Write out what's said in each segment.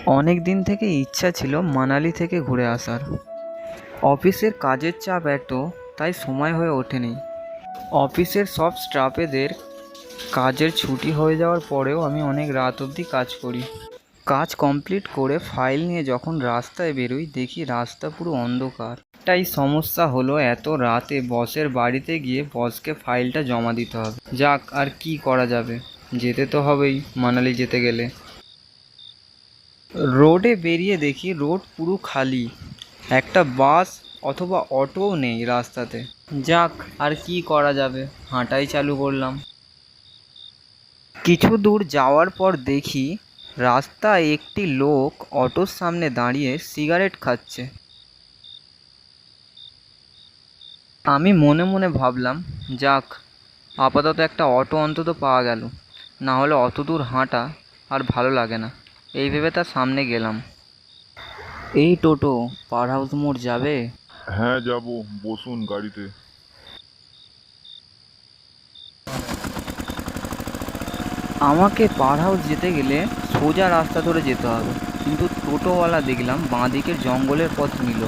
অনেক দিন থেকে ইচ্ছা ছিল মানালি থেকে ঘুরে আসার। অফিসের কাজের চাপ এত, তাই সময় হয়ে ওঠেনি। অফিসের সব স্টাফেদের কাজের ছুটি হয়ে যাওয়ার পরেও আমি অনেক রাত অবধি কাজ করি। কাজ কমপ্লিট করে ফাইল নিয়ে যখন রাস্তায় বেরোই, দেখি রাস্তা পুরো অন্ধকার। একটাই সমস্যা হলো, এত রাতে বসের বাড়িতে গিয়ে বসকে ফাইলটা জমা দিতে হবে। যাক, আর কি করা যাবে, যেতে তো হবেই মানালি যেতে গেলে। রোডে বেরিয়ে দেখি রোড পুরো খালি, একটা বাস অথবা অটোও নেই রাস্তাতে। যাক, আর কি করা যাবে, হাঁটাই চালু করলাম। কিছু দূর যাওয়ার পর দেখি রাস্তায় একটি লোক অটোর সামনে দাঁড়িয়ে সিগারেট খাচ্ছে। আমি মনে মনে ভাবলাম, যাক, আপাতত একটা অটো অন্তত পাওয়া গেল, না হলে অত দূর হাঁটা আর ভালো লাগে না। এই ভেবে তার সামনে গেলাম। এই টোটো, পাওয়ার হাউস মোড় যাবে? হ্যাঁ যাব, বসুন গাড়িতে। আমাকে পাওয়ার হাউস যেতে গেলে সোজা রাস্তা ধরে যেতে হবে, কিন্তু টোটোওয়ালা দেখলাম বাঁ দিকের জঙ্গলের পথ নিল।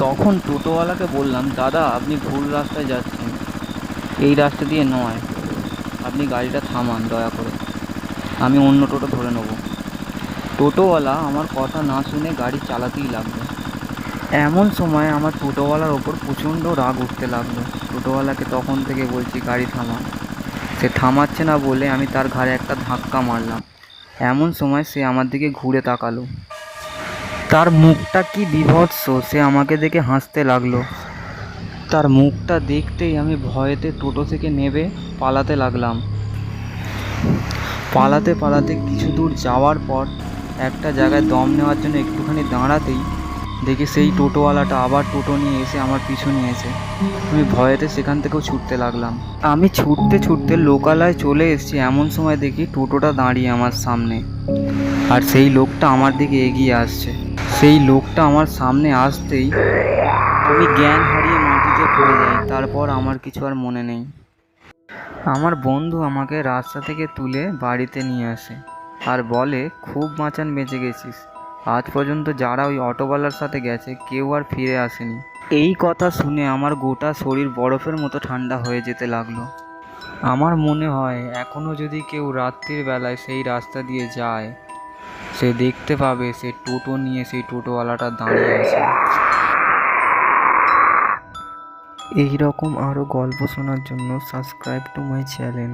তখন টোটোওয়ালাকে বললাম, দাদা আপনি ভুল রাস্তায় যাচ্ছেন, এই রাস্তা দিয়ে নয়, আপনি গাড়িটা থামান দয়া করে, আমি অন্য টোটো ধরে নেব। টোটোওয়ালা আমার কথা না শুনে গাড়ি চালাতেই লাগলো। এমন সময় আমার টোটোওয়ালার ওপর প্রচণ্ড রাগ উঠতে লাগলো। টোটোওয়ালাকে তখন থেকে বলছি গাড়ি থামান, সে থামাচ্ছে না বলে আমি তার ঘাড়ে একটা ধাক্কা মারলাম। এমন সময় সে আমার দিকে ঘুরে তাকালো। তার মুখটা কি বীভৎস, সে আমাকে দেখে হাসতে লাগলো। তার মুখটা দেখতেই আমি ভয়েতে টোটো থেকে নেমে পালাতে লাগলাম। পালাতে পালাতে কিছু দূর যাওয়ার পর একটা জায়গায় দম নেওয়ার জন্য একটুখানি দাঁড়াতেই দেখি সেই টোটোওয়ালাটা আবার টোটো নিয়ে এসে আমার পিছু নিয়েছে। আমি ভয়েতে সেখান থেকেও ছুটতে লাগলাম। আমি ছুটতে ছুটতে লোকালয়ে চলে এসেছি, এমন সময় দেখি টোটোটা দাঁড়িয়ে আমার সামনে, আর সেই লোকটা আমার দিকে এগিয়ে আসছে। সেই লোকটা আমার সামনে আসতেই আমি জ্ঞান হারিয়ে মাটিতে পড়ে যাই। তারপর আমার কিছু আর মনে নেই। আমার বন্ধু আমাকে রাস্তা থেকে তুলে বাড়িতে নিয়ে আসে আর বলে, খুব বাঁচান, বেঁচে গেছিস। আজ পর্যন্ত যারা ওই অটোওয়ালার সাথে গেছে কেউ আর ফিরে আসেনি। এই কথা শুনে আমার গোটা শরীর বরফের মতো ঠান্ডা হয়ে যেতে লাগলো। আমার মনে হয় এখনও যদি কেউ রাত্রির বেলায় সেই রাস্তা দিয়ে যায়, সে দেখতে পাবে সে টোটো নিয়ে সেই টোটোওয়ালাটা দাঁড়িয়ে আছে। এই রকম আরও গল্প শোনার জন্য সাবস্ক্রাইব টু মাই চ্যানেল।